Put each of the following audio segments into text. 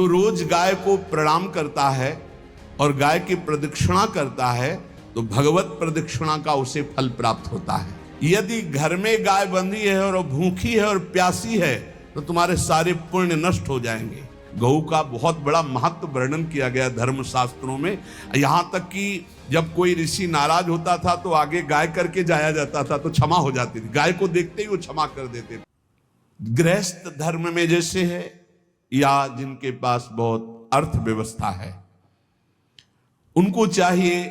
रोज गाय को प्रणाम करता है और गाय की प्रदक्षिणा करता है तो भगवत प्रदक्षिणा का उसे फल प्राप्त होता है। यदि घर में गाय बंधी है और भूखी है और प्यासी है तो तुम्हारे सारे पुण्य नष्ट हो जाएंगे। गौ का बहुत बड़ा महत्व वर्णन किया गया धर्म शास्त्रों में। यहां तक कि जब कोई ऋषि नाराज होता था तो आगे गाय करके जाया जाता था तो क्षमा हो जाती थी। गाय को देखते ही वो क्षमा कर देते थे। गृहस्थ धर्म में जैसे है या जिनके पास बहुत अर्थव्यवस्था है, उनको चाहिए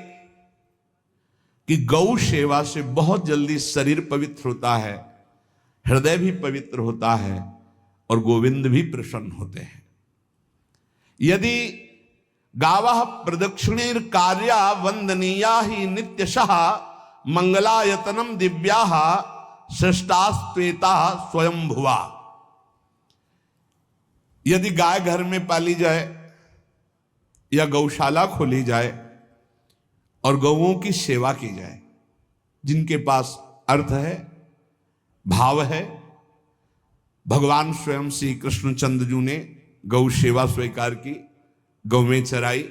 कि गौ सेवा से बहुत जल्दी शरीर पवित्र होता है, हृदय भी पवित्र होता है और गोविंद भी प्रसन्न होते हैं। यदि गावः प्रदक्षिणेर कार्या वंदनीया ही नित्यशः मंगलायतनम दिव्याः श्रेष्ठास्त्वेता स्वयंभुवा। यदि गाय घर में पाली जाए या गौशाला खोली जाए और गौओं की सेवा की जाए, जिनके पास अर्थ है, भाव है, भगवान स्वयं श्री कृष्णचंद्र जी ने गौ सेवा स्वीकार की, गौवें चराई।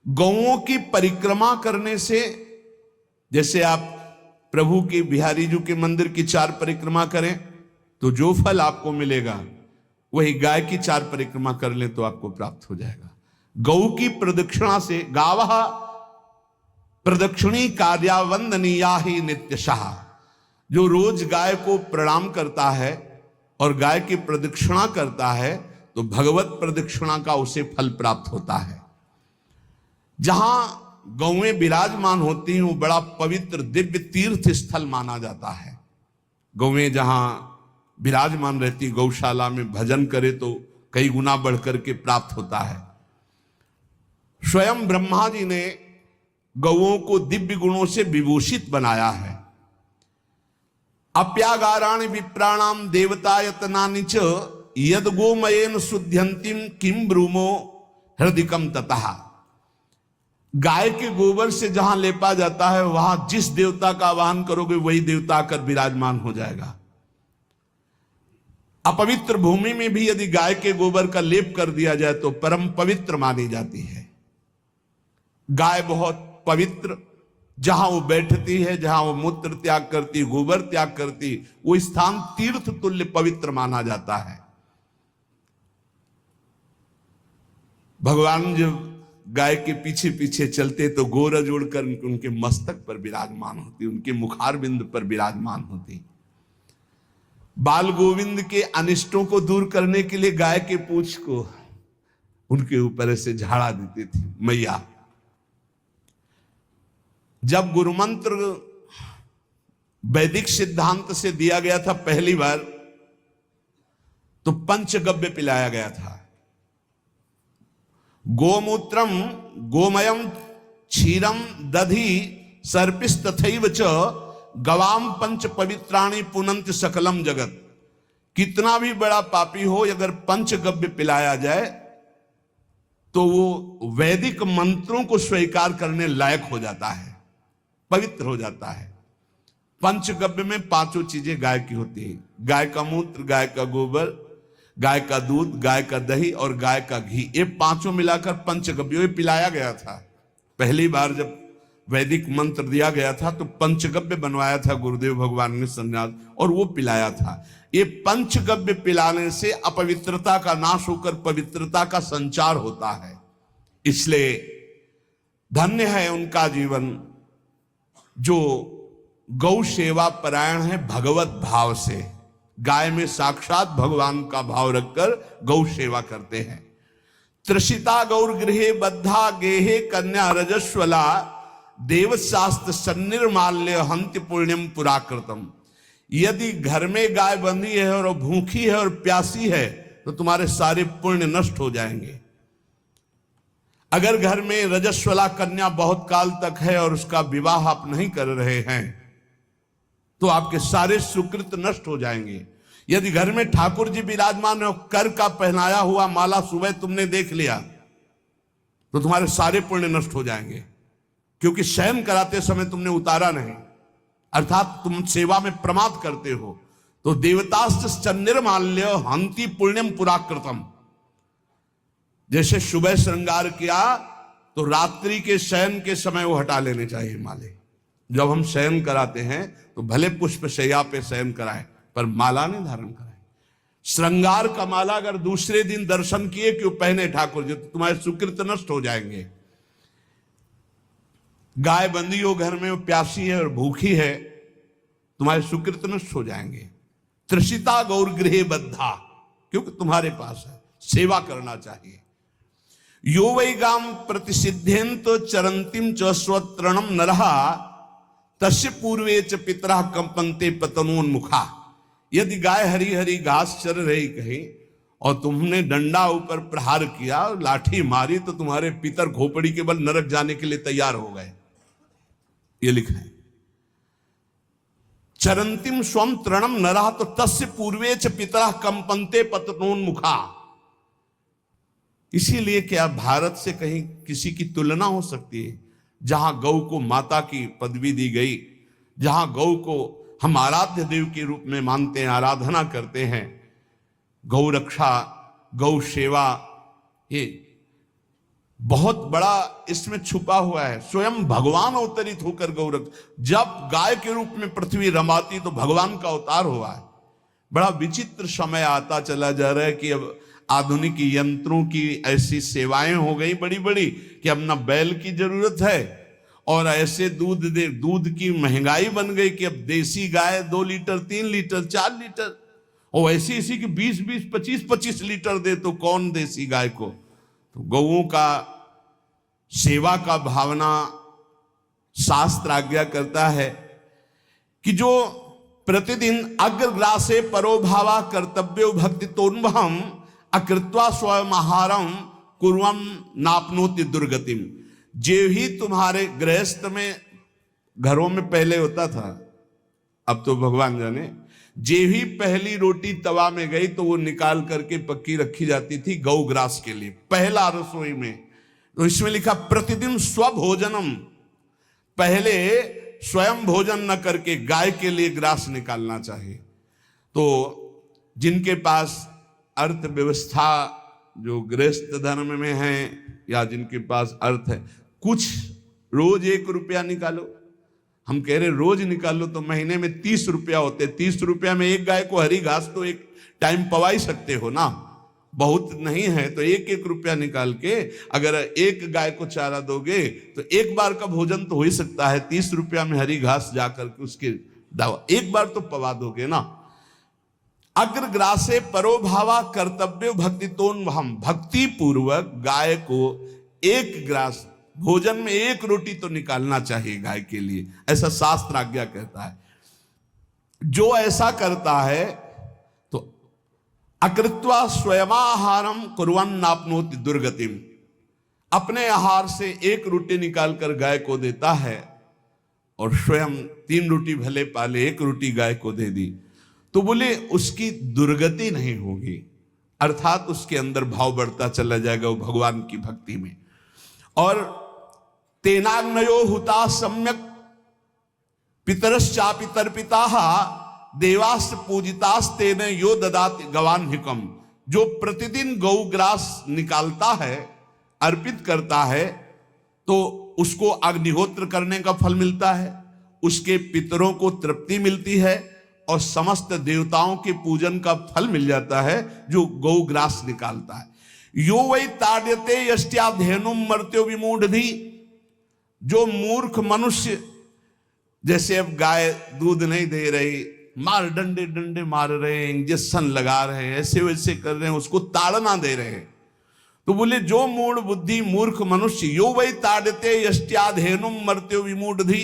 गौओं की परिक्रमा करने से, जैसे आप प्रभु के बिहारी जी के मंदिर की 4 परिक्रमा करें तो जो फल आपको मिलेगा वही गाय की 4 परिक्रमा कर लें तो आपको प्राप्त हो जाएगा। गौ की प्रदक्षिणा से, गावः प्रदक्षिणी कार्या वंदनीया ही नित्यशः, जो रोज गाय को प्रणाम करता है और गाय की प्रदक्षिणा करता है तो भगवत प्रदक्षिणा का उसे फल प्राप्त होता है। जहां गौएं विराजमान होती हैं वो बड़ा पवित्र दिव्य तीर्थ स्थल माना जाता है। गौएं जहां विराजमान रहती, गौशाला में भजन करे तो कई गुना बढ़कर के प्राप्त होता है। स्वयं ब्रह्मा जी ने गौओं को दिव्य गुणों से विभूषित बनाया है। अप्यागाराणि विप्राणाम देवतायतनानि च यद गोमयेन शुद्ध्यंतिम किम ब्रूमो हृदिकम ततः। गाय के गोबर से जहां लेपा जाता है वहां जिस देवता का आवाहन करोगे वही देवता आकर विराजमान हो जाएगा। अपवित्र भूमि में भी यदि गाय के गोबर का लेप कर दिया जाए तो परम पवित्र मानी जाती है। गाय बहुत पवित्र, जहां वो बैठती है, जहां वो मूत्र त्याग करती, गोबर त्याग करती, वो स्थान तीर्थ तुल्य पवित्र माना जाता है। भगवान जब गाय के पीछे पीछे चलते तो गोरा जोड़कर उनके मस्तक पर विराजमान होती, उनके मुखार बिंद पर विराजमान होती। बाल गोविंद के अनिष्टों को दूर करने के लिए गाय के पूंछ को उनके ऊपर से झाड़ा देती थी मैया। जब गुरु मंत्र वैदिक सिद्धांत से दिया गया था पहली बार तो पंचगव्य पिलाया गया था। गोमूत्रम गोमयम क्षीरम दधि सर्पिस्तथैव च गवाम पंच पवित्राणि पुनंत सकलम जगत। कितना भी बड़ा पापी हो, अगर पंचगव्य पिलाया जाए तो वो वैदिक मंत्रों को स्वीकार करने लायक हो जाता है, पवित्र हो जाता है। पंचगव्य में 5 चीजें गाय की होती है। गाय का मूत्र, गाय का गोबर, गाय का दूध, गाय का दही और गाय का घी, ये 5 मिलाकर पंचगव्य पिलाया गया था। पहली बार जब वैदिक मंत्र दिया गया था तो पंचगव्य बनवाया था गुरुदेव भगवान ने संन्यास, और वो पिलाया था। ये पंचगव्य पिलाने से अपवित्रता का नाश होकर पवित्रता का संचार होता है। इसलिए धन्य है उनका जीवन जो गौ सेवा परायण है भगवत भाव से। गाय में साक्षात भगवान का भाव रखकर गौ सेवा करते हैं। त्रिषिता गौर गृहे बद्धा गेहे कन्या रजस्वला देवशास्त्र सन्निर्माल्य हंति पुण्यम पुराकृतम। यदि घर में गाय बंधी है और भूखी है और प्यासी है तो तुम्हारे सारे पुण्य नष्ट हो जाएंगे। अगर घर में रजस्वला कन्या बहुत काल तक है और उसका विवाह आप नहीं कर रहे हैं तो आपके सारे सुकृत नष्ट हो जाएंगे। यदि घर में ठाकुर जी विराजमान हो, कर का पहनाया हुआ माला सुबह तुमने देख लिया तो तुम्हारे सारे पुण्य नष्ट हो जाएंगे, क्योंकि शयन कराते समय तुमने उतारा नहीं, अर्थात तुम सेवा में प्रमाद करते हो। तो देवतास्त्र निर्माल्य हंति पुण्यम पुराकृतम। जैसे सुबह श्रृंगार किया तो रात्रि के शयन के समय वो हटा लेने चाहिए माले। जब हम शयन कराते हैं तो भले पुष्प शैया पे शयन कराएं, पर माला नहीं धारण कराएं। श्रृंगार का माला अगर दूसरे दिन दर्शन किए क्यों पहने ठाकुर जी, तो तुम्हारे सुकृत नष्ट हो जाएंगे। गाय बंदी हो घर में, वो प्यासी है और भूखी है, तुम्हारे सुकृत नष्ट हो जाएंगे। त्रिषिता गौर गृहे बद्धा, क्योंकि तुम्हारे पास है, सेवा करना चाहिए। यो वै गाम प्रतिसिद्धेन्त चरंतिम च स्वतरणम नरहा तस्य पूर्वे च पितरा कंपन्ते पतनोन्मुखा। यदि गाय हरी हरी घास चर रही कहीं और तुमने डंडा ऊपर प्रहार किया, लाठी मारी, तो तुम्हारे पितर खोपड़ी के बल नरक जाने के लिए तैयार हो गए। ये लिखा है चरंतिम स्वम तृणम नरहा तो तस्य पूर्वे च पितरा कंपन्ते पतनोन्मुखा। इसीलिए क्या भारत से कहीं किसी की तुलना हो सकती है, जहां गौ को माता की पदवी दी गई, जहां गौ को हम आराध्य देव के रूप में मानते हैं, आराधना करते हैं। गौ रक्षा, गौ सेवा, ये बहुत बड़ा इसमें छुपा हुआ है। स्वयं भगवान अवतरित होकर गौ रक्षा, जब गाय के रूप में पृथ्वी रमाती तो भगवान का अवतार हुआ है। बड़ा विचित्र समय आता चला जा रहा है कि अब आधुनिक यंत्रों की ऐसी सेवाएं हो गई बड़ी बड़ी कि अब ना बैल की जरूरत है, और ऐसे दूध की महंगाई बन गई कि अब देसी गाय 2 लीटर 3 लीटर 4 लीटर, और ऐसी इसी की 20-20 25-25 लीटर दे तो कौन देसी गाय को। तो गौओं का सेवा का भावना शास्त्र आज्ञा करता है कि जो प्रतिदिन अग्रग्रासे परोभावा कर्तव्यो भक्ति तोन्वहम अकृत्वा स्वयं आहारम कुर्वम नापनोति दुर्गतिम। जे ही तुम्हारे गृहस्थ में घरों में पहले होता था, अब तो भगवान जाने, जे ही पहली रोटी तवा में गई तो वो निकाल करके पक्की रखी जाती थी गौग्रास के लिए, पहला रसोई में। तो इसमें लिखा प्रतिदिन स्वभोजनम, पहले स्वयं भोजन न करके गाय के लिए ग्रास निकालना चाहिए। तो जिनके पास अर्थव्यवस्था जो गृहस्थ धर्म में है या जिनके पास अर्थ है, कुछ रोज 1 रुपया निकालो। हम कह रहे रोज निकालो तो महीने में 30 रुपया होते, 30 रुपया में एक गाय को हरी घास तो एक टाइम पवा ही सकते हो ना, बहुत नहीं है तो 1-1 रुपया निकाल के अगर एक गाय को चारा दोगे तो एक बार का भोजन तो हो ही सकता है। 30 रुपया में हरी घास जाकर के उसके दावा एक बार तो पवा दोगे ना। अग्रग्रासे परोभावा कर्तव्य भक्ति तोन, हम भक्ति पूर्वक गाय को 1 ग्रास भोजन में 1 रोटी तो निकालना चाहिए गाय के लिए, ऐसा शास्त्र आज्ञा कहता है। जो ऐसा करता है तो अकृत्वा स्वयमाहारम कुर्वन् नाप्नोति दुर्गतिम, अपने आहार से 1 रोटी निकालकर गाय को देता है और स्वयं 3 रोटी भले पाले 1 रोटी गाय को दे दी तो बोले उसकी दुर्गति नहीं होगी, अर्थात उसके अंदर भाव बढ़ता चला जाएगा वो भगवान की भक्ति में। और तेनाग्नयो हुता सम्यक पितरश्चापि तर्पिताः देवास्त पूजितास्तेन यो ददाति गवान्हिकम। जो प्रतिदिन गौग्रास निकालता है, अर्पित करता है, तो उसको अग्निहोत्र करने का फल मिलता है, उसके पितरों को तृप्ति मिलती है और समस्त देवताओं के पूजन का फल मिल जाता है जो गौग्रास निकालता है। यो वै ताड्यते यष्ट्याधेनुम मर्त्यो विमूढ़धि। जो मूर्ख मनुष्य, जैसे अब गाय दूध नहीं दे रही, मार डंडे डंडे मार रहे हैं, इंजेक्शन लगा रहे हैं, ऐसे वैसे कर रहे हैं, उसको ताड़ना दे रहे हैं, तो बोले जो मूढ़ बुद्धि मूर्ख मनुष्य, यो वै ताड्यते यष्ट्याधेनुम मर्त्यो विमूढ़धि,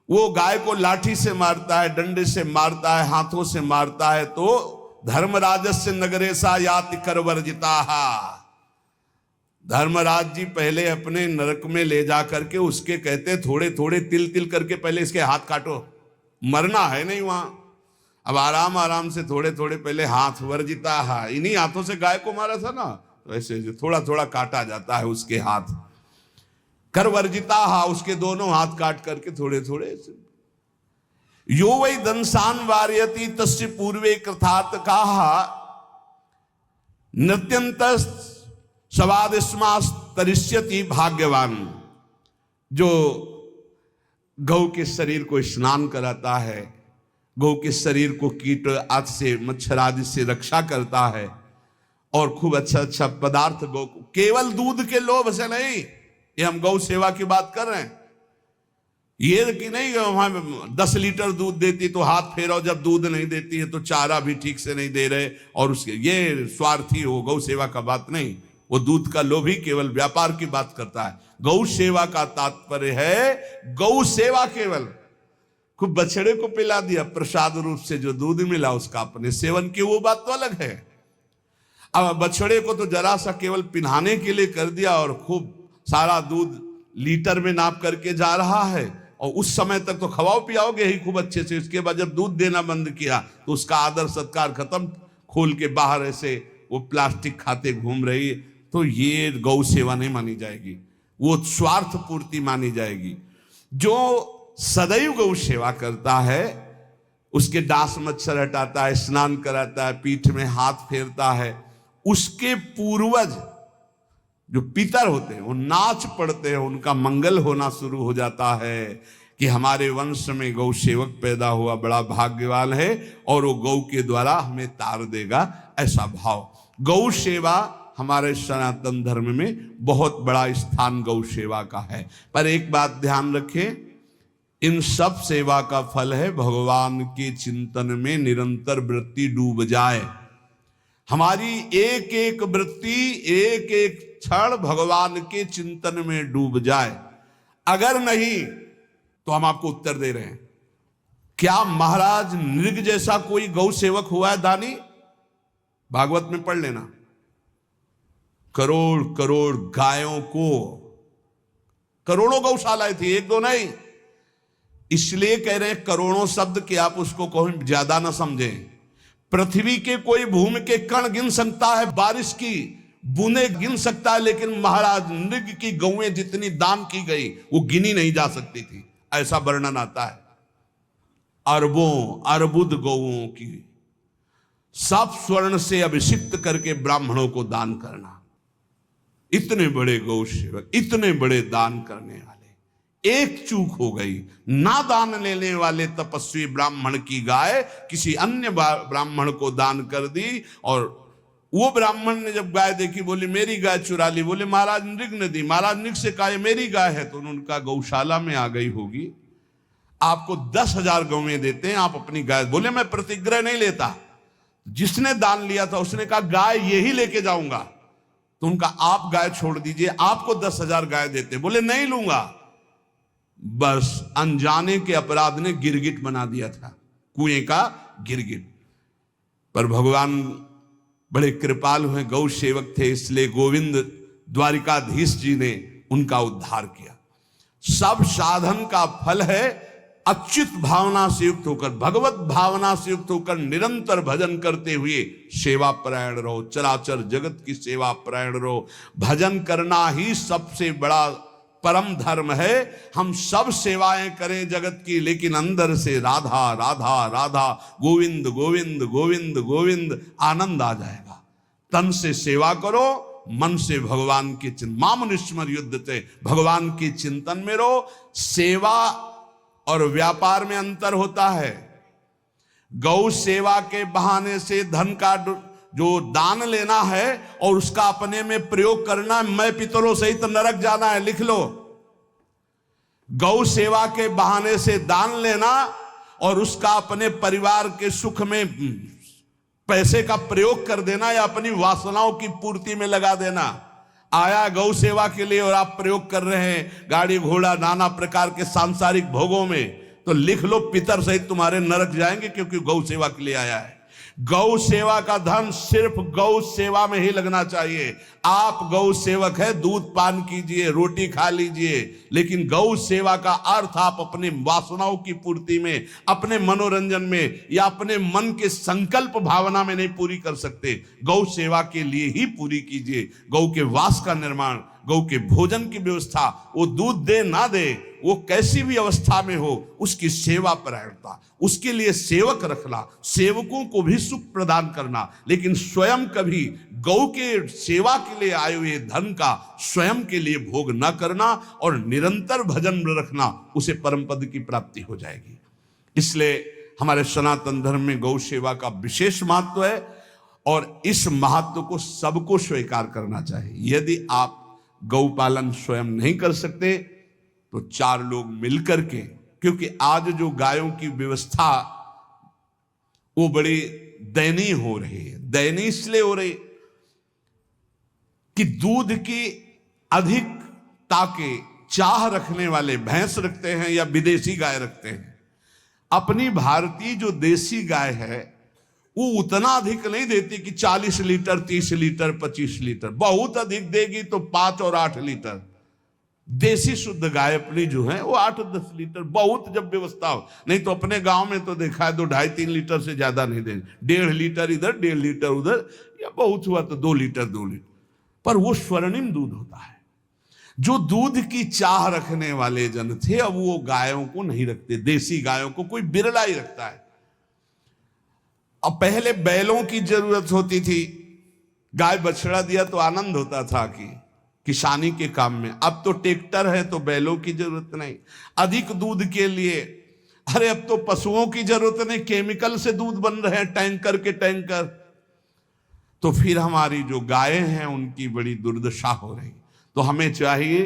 वो गाय को लाठी से मारता है, डंडे से मारता है, हाथों से मारता है, तो धर्मराजस्य नगरेशा याति करवर्जिताहा। धर्मराज जी पहले अपने नरक में ले जा करके उसके कहते थोड़े थोड़े तिल तिल करके पहले इसके हाथ काटो, मरना है नहीं वहां, अब आराम आराम से थोड़े थोड़े पहले हाथ वर्जिताहा, इन्हीं हाथों से गाय को मारा था ना, तो ऐसे थोड़ा थोड़ा काटा जाता है उसके हाथ। कर वर्जिता हा, उसके दोनों हाथ काट करके थोड़े थोड़े। यो वै दंसान वार्यति तस्य पूर्वे कृतार्थ काहा नृत्यंत सवादिस्मास तरिष्यति भाग्यवान। जो गौ के शरीर को स्नान कराता है, गौ के शरीर को कीट आदि से, मच्छर आदि से रक्षा करता है, और खूब अच्छा अच्छा पदार्थ गौ को, केवल दूध के लोभ से नहीं, ये हम गौ सेवा की बात कर रहे हैं। ये कि नहीं वहां 10 लीटर दूध देती तो हाथ फेरो, जब दूध नहीं देती है तो चारा भी ठीक से नहीं दे रहे, और उसके ये स्वार्थी हो, गौ सेवा का बात नहीं। वो दूध का लोभी केवल व्यापार की बात करता है। गौ सेवा का तात्पर्य है गौ सेवा केवल, खूब बछड़े को पिला दिया प्रसाद रूप से, जो दूध मिला उसका अपने सेवन की, वो बात तो अलग है। अब बछड़े को तो जरा सा केवल पिन्हाने के लिए कर दिया, और खूब सारा दूध लीटर में नाप करके जा रहा है, और उस समय तक तो खवाओ पियाओगे ही खूब अच्छे से। उसके बाद जब दूध देना बंद किया तो उसका आदर सत्कार खत्म, खोल के बाहर ऐसे वो प्लास्टिक खाते घूम रही, तो ये गौ सेवा नहीं मानी जाएगी, वो स्वार्थ पूर्ति मानी जाएगी। जो सदैव गौ सेवा करता है, उसके डांस मच्छर हटाता है, स्नान कराता है, पीठ में हाथ फेरता है, उसके पूर्वज जो पितर होते हैं वो नाच पड़ते हैं, उनका मंगल होना शुरू हो जाता है कि हमारे वंश में गौ सेवक पैदा हुआ, बड़ा भाग्यवान है, और वो गौ के द्वारा हमें तार देगा, ऐसा भाव। गौ सेवा हमारे सनातन धर्म में बहुत बड़ा स्थान गौ सेवा का है। पर एक बात ध्यान रखें, इन सब सेवा का फल है भगवान के चिंतन में निरंतर वृत्ति डूब जाए। हमारी एक एक वृत्ति, एक एक क्षण भगवान के चिंतन में डूब जाए। अगर नहीं तो हम आपको उत्तर दे रहे हैं, क्या महाराज नृग जैसा कोई गौ सेवक हुआ है दानी? भागवत में पढ़ लेना, करोड़ करोड़ गायों को, करोड़ों गौशालाएं थी, एक दो नहीं। इसलिए कह रहे हैं करोड़ों शब्द कि आप उसको कहीं ज्यादा ना समझें। पृथ्वी के कोई भूमि के कण गिन सकता है, बारिश की बूंदे गिन सकता है, लेकिन महाराज नृग की गौएं जितनी दान की गई वो गिनी नहीं जा सकती थी, ऐसा वर्णन आता है। अरबों अर्बुद गौओं की सब स्वर्ण से अभिषिक्त करके ब्राह्मणों को दान करना। इतने बड़े गौ सेवक, इतने बड़े दान करने वाले, एक चूक हो गई, ना दान लेने वाले तपस्वी ब्राह्मण की गाय किसी अन्य ब्राह्मण को दान कर दी, और वो ब्राह्मण ने जब गाय देखी बोली मेरी गाय चुरा ली। बोले महाराज नृग ने दी। महाराज नृग से कहा मेरी गाय है, तो उनका गौशाला में आ गई होगी, आपको 10,000 गौएं देते हैं, आप अपनी गाय। बोले मैं प्रतिग्रह नहीं लेता। जिसने दान लिया था उसने कहा गाय यही लेके जाऊंगा, तो उनका आप गाय छोड़ दीजिए, आपको 10,000 गाय देते। बोले नहीं लूंगा। बस अनजाने के अपराध ने गिरगिट बना दिया था, कुएं का गिरगिट। पर भगवान बड़े कृपालु हैं, गौ सेवक थे, इसलिए गोविंद द्वारिकाधीश जी ने उनका उद्धार किया। सब साधन का फल है अच्युत भावना से युक्त होकर, भगवत भावना से युक्त होकर निरंतर भजन करते हुए सेवा परायण रहो, चराचर जगत की सेवा परायण रहो। भजन करना ही सबसे बड़ा परम धर्म है। हम सब सेवाएं करें जगत की, लेकिन अंदर से राधा राधा राधा, गोविंद गोविंद गोविंद गोविंद, आनंद आ जाएगा। तन से सेवा करो, मन से भगवान के चिंतन, मामनुष्मर युद्ध से भगवान के चिंतन में रहो। सेवा और व्यापार में अंतर होता है। गौ सेवा के बहाने से धन का जो दान लेना है और उसका अपने में प्रयोग करना, मैं पितरों सहित नरक जाना है, लिख लो। गौ सेवा के बहाने से दान लेना और उसका अपने परिवार के सुख में पैसे का प्रयोग कर देना या अपनी वासनाओं की पूर्ति में लगा देना। आया गौ सेवा के लिए और आप प्रयोग कर रहे हैं गाड़ी घोड़ा नाना प्रकार के सांसारिक भोगों में, तो लिख लो पितर सहित तुम्हारे नरक जाएंगे, क्योंकि गौ सेवा के लिए आया है। गौ सेवा का धन सिर्फ गौ सेवा में ही लगना चाहिए। आप गौ सेवक है, दूध पान कीजिए, रोटी खा लीजिए, लेकिन गौ सेवा का अर्थ आप अपने वासनाओं की पूर्ति में, अपने मनोरंजन में या अपने मन के संकल्प भावना में नहीं पूरी कर सकते। गौ सेवा के लिए ही पूरी कीजिए। गौ के वास का निर्माण, गौ के भोजन की व्यवस्था, वो दूध दे ना दे, वो कैसी भी अवस्था में हो, उसकी सेवा परायणता, उसके लिए सेवक रखना, सेवकों को भी सुख प्रदान करना, लेकिन स्वयं कभी गौ के सेवा के लिए आए हुए धन का स्वयं के लिए भोग न करना और निरंतर भजन रखना, उसे परम पद की प्राप्ति हो जाएगी। इसलिए हमारे सनातन धर्म में गौ सेवा का विशेष महत्व है और इस महत्व को सबको स्वीकार करना चाहिए। यदि आप गौ पालन स्वयं नहीं कर सकते तो 4 लोग मिलकर के, क्योंकि आज जो गायों की व्यवस्था वो बड़ी दयनीय हो रही है। दयनीय इसलिए हो रही कि दूध की अधिकता के चाह रखने वाले भैंस रखते हैं या विदेशी गाय रखते हैं। अपनी भारतीय जो देसी गाय है वो उतना अधिक नहीं देती कि 40 लीटर 30 लीटर 25 लीटर, बहुत अधिक देगी तो 5 और 8 लीटर। देसी शुद्ध गाय अपनी जो है वो 8-10 लीटर, बहुत जब व्यवस्था हो। नहीं तो अपने गांव में तो देखा है 2-2.5-3 लीटर से ज्यादा नहीं देंगे, 1.5 लीटर इधर 1.5 लीटर उधर, या बहुत हुआ तो 2 लीटर 2 लीटर, पर वो स्वर्णिम दूध होता है। जो दूध की चाह रखने वाले जन थे अब वो गायों को नहीं रखते, देसी गायों को कोई बिरला ही रखता है। अब पहले बैलों की जरूरत होती थी, गाय बछड़ा दिया तो आनंद होता था कि किसानी के काम में। अब तो ट्रैक्टर है तो बैलों की जरूरत नहीं। अधिक दूध के लिए अरे अब तो पशुओं की जरूरत नहीं, केमिकल से दूध बन रहे हैं, टैंकर के टैंकर। तो फिर हमारी जो गायें हैं उनकी बड़ी दुर्दशा हो रही। तो हमें चाहिए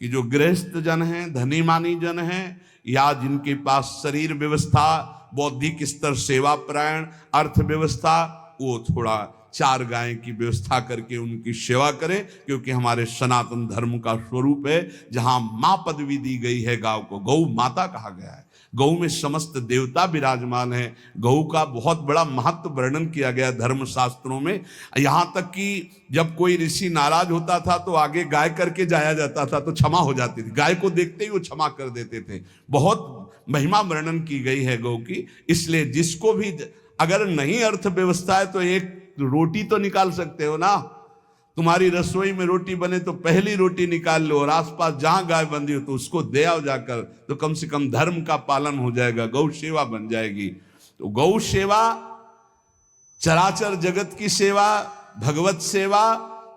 कि जो गृहस्थ जन हैं, धनी मानी जन हैं, या जिनके पास शरीर व्यवस्था, बौद्धिक स्तर सेवा परायण, अर्थव्यवस्था, वो थोड़ा 4 गाय की व्यवस्था करके उनकी सेवा करें, क्योंकि हमारे सनातन धर्म का स्वरूप है। जहां मां पदवी दी गई है गांव को, गौ माता कहा गया है, गौ में समस्त देवता विराजमान है। गौ का बहुत बड़ा महत्व वर्णन किया गया धर्म शास्त्रों में। यहां तक कि जब कोई ऋषि नाराज होता था तो आगे गाय करके जाया जाता था तो क्षमा हो जाती थी, गाय को देखते ही वो क्षमा कर देते थे। बहुत महिमा वर्णन की गई है गौ की। इसलिए जिसको भी अगर नहीं अर्थव्यवस्था है तो एक रोटी तो निकाल सकते हो ना। तुम्हारी रसोई में रोटी बने तो पहली रोटी निकाल लो और आसपास जहां गाय बंधी हो तो उसको दे आओ जाकर, तो कम से कम धर्म का पालन हो जाएगा, गौ सेवा बन जाएगी। तो गौ सेवा, चराचर जगत की सेवा, भगवत सेवा,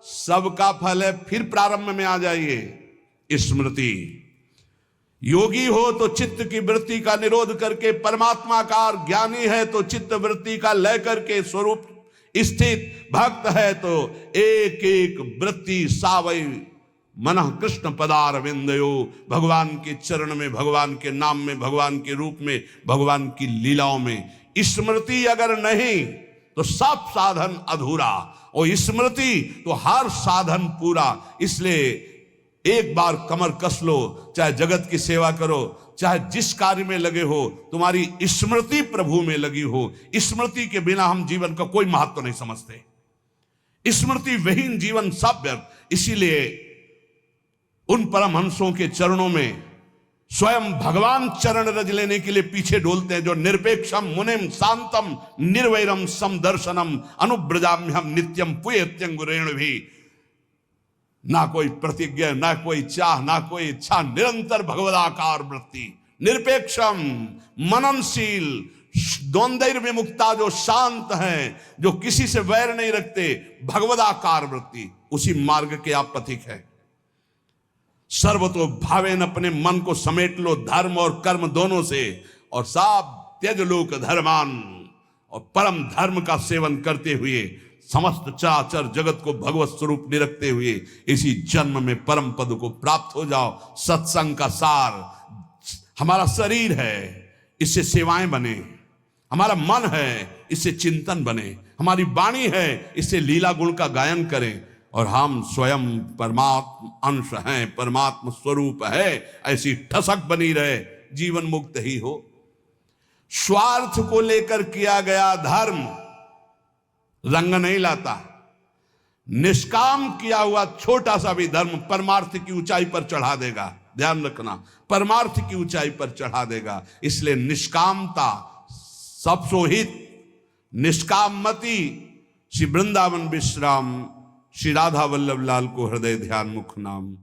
सबका फल है। फिर प्रारंभ में आ जाइए स्मृति। योगी हो तो चित्त की वृत्ति का निरोध करके परमात्माकार, ज्ञानी है तो चित्त वृत्ति का लय करके स्वरूप स्थित, भक्त है तो एक एक वृत्ति सावई मनः कृष्ण पदार विंदयो। भगवान के चरण में, भगवान के नाम में, भगवान के रूप में, भगवान की लीलाओं में स्मृति अगर नहीं तो सब साधन अधूरा, और स्मृति तो हर साधन पूरा। इसलिए एक बार कमर कस लो, चाहे जगत की सेवा करो, चाहे जिस कार्य में लगे हो, तुम्हारी स्मृति प्रभु में लगी हो। स्मृति के बिना हम जीवन का कोई महत्व नहीं समझते। स्मृति विहीन जीवन सब व्यर्थ। इसीलिए उन परमहंसों के चरणों में स्वयं भगवान चरण रज लेने के लिए पीछे डोलते हैं, जो निरपेक्षम मुनिम शांतम निर्वैरम समदर्शनम अनुब्रजाम्यहम नित्यम पुयत्यंगुरेण भी। ना कोई प्रतिज्ञा, ना कोई चाह, ना कोई इच्छा, निरंतर भगवदाकार वृत्ति, निरपेक्षम मननशील, द्वंद्व विमुक्ता, जो शांत हैं, जो किसी से वैर नहीं रखते, भगवदाकार वृत्ति, उसी मार्ग के आप पथिक हैं। सर्वतो भावेन अपने मन को समेट लो धर्म और कर्म दोनों से, और साब त्यज लोक धर्मान, और परम धर्म का सेवन करते हुए समस्त चराचर जगत को भगवत स्वरूप निरखते हुए इसी जन्म में परम पद को प्राप्त हो जाओ। सत्संग का सार हमारा शरीर है, इससे सेवाएं बने, हमारा मन है, इससे चिंतन बने, हमारी वाणी है, इससे लीला गुण का गायन करें, और हम स्वयं परमात्म अंश हैं, परमात्म स्वरूप है, ऐसी ठसक बनी रहे, जीवन मुक्त ही हो। स्वार्थ को लेकर किया गया धर्म रंग नहीं लाता। निष्काम किया हुआ छोटा सा भी धर्म परमार्थ की ऊंचाई पर चढ़ा देगा। ध्यान रखना, परमार्थ की ऊंचाई पर चढ़ा देगा। इसलिए निष्कामता सब सोहित, निष्काम मति, श्री वृंदावन विश्राम श्री राधा वल्लभ लाल को हृदय ध्यान मुख नाम।